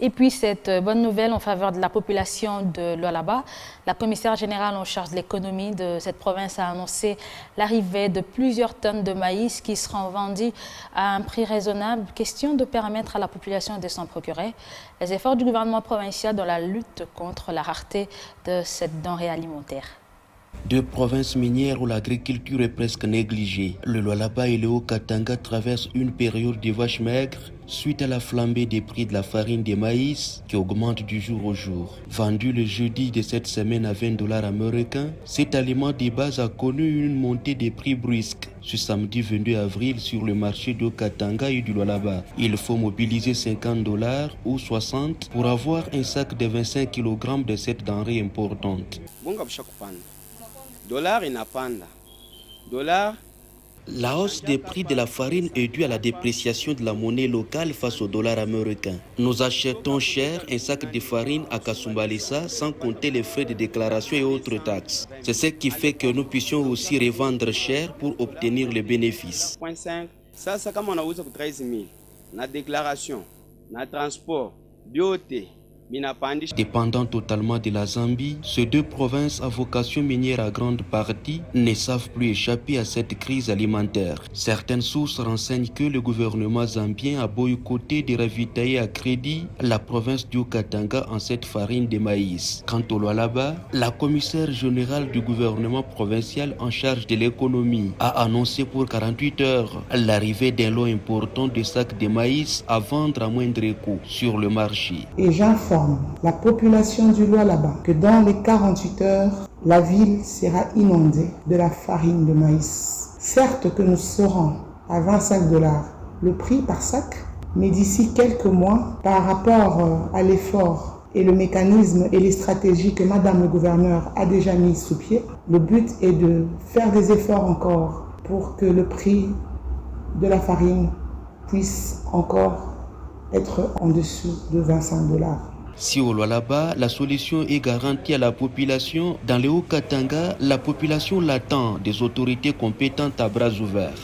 Et puis cette bonne nouvelle en faveur de la population de Lualaba, la commissaire générale en charge de l'économie de cette province a annoncé l'arrivée de plusieurs tonnes de maïs qui seront vendues à un prix raisonnable. Question de permettre à la population de s'en procurer. Les efforts du gouvernement provincial dans la lutte contre la rareté de cette denrée alimentaire. Deux provinces minières où l'agriculture est presque négligée. Le Lualaba et le Haut-Katanga traversent une période de vaches maigres suite à la flambée des prix de la farine de maïs qui augmente du jour au jour. Vendu le jeudi de cette semaine à 20 $ américains, cet aliment de base a connu une montée des prix brusques. Ce samedi 22 avril sur le marché du Haut-Katanga et du Lualaba, il faut mobiliser 50 $ ou 60 pour avoir un sac de 25 kg de cette denrée importante. La hausse des prix de la farine est due à la dépréciation de la monnaie locale face au dollar américain. Nous achetons cher un sac de farine à Kasumbalesa sans compter les frais de déclaration et autres taxes. C'est ce qui fait que nous puissions aussi revendre cher pour obtenir les bénéfices. Sasa kama unauza kwa 13,000 na déclaration, na transport, biote. Dépendant totalement de la Zambie, ces deux provinces à vocation minière à grande partie ne savent plus échapper à cette crise alimentaire. Certaines sources renseignent que le gouvernement zambien a boycotté de ravitailler à crédit la province du Haut-Katanga en cette farine de maïs. Quant au Lualaba, la commissaire générale du gouvernement provincial en charge de l'économie a annoncé pour 48 heures l'arrivée d'un lot important de sacs de maïs à vendre à moindre coût sur le marché. Et j'informe la population du Lualaba que dans les 48 heures, la ville sera inondée de la farine de maïs. Certes que nous serons à 25 $ le prix par sac, mais d'ici quelques mois, par rapport à l'effort et le mécanisme et les stratégies que Madame le gouverneur a déjà mis sous pied, le but est de faire des efforts encore pour que le prix de la farine puisse encore être en dessous de 25 $. Si au Lualaba, la solution est garantie à la population, dans le Haut-Katanga, la population l'attend des autorités compétentes à bras ouverts.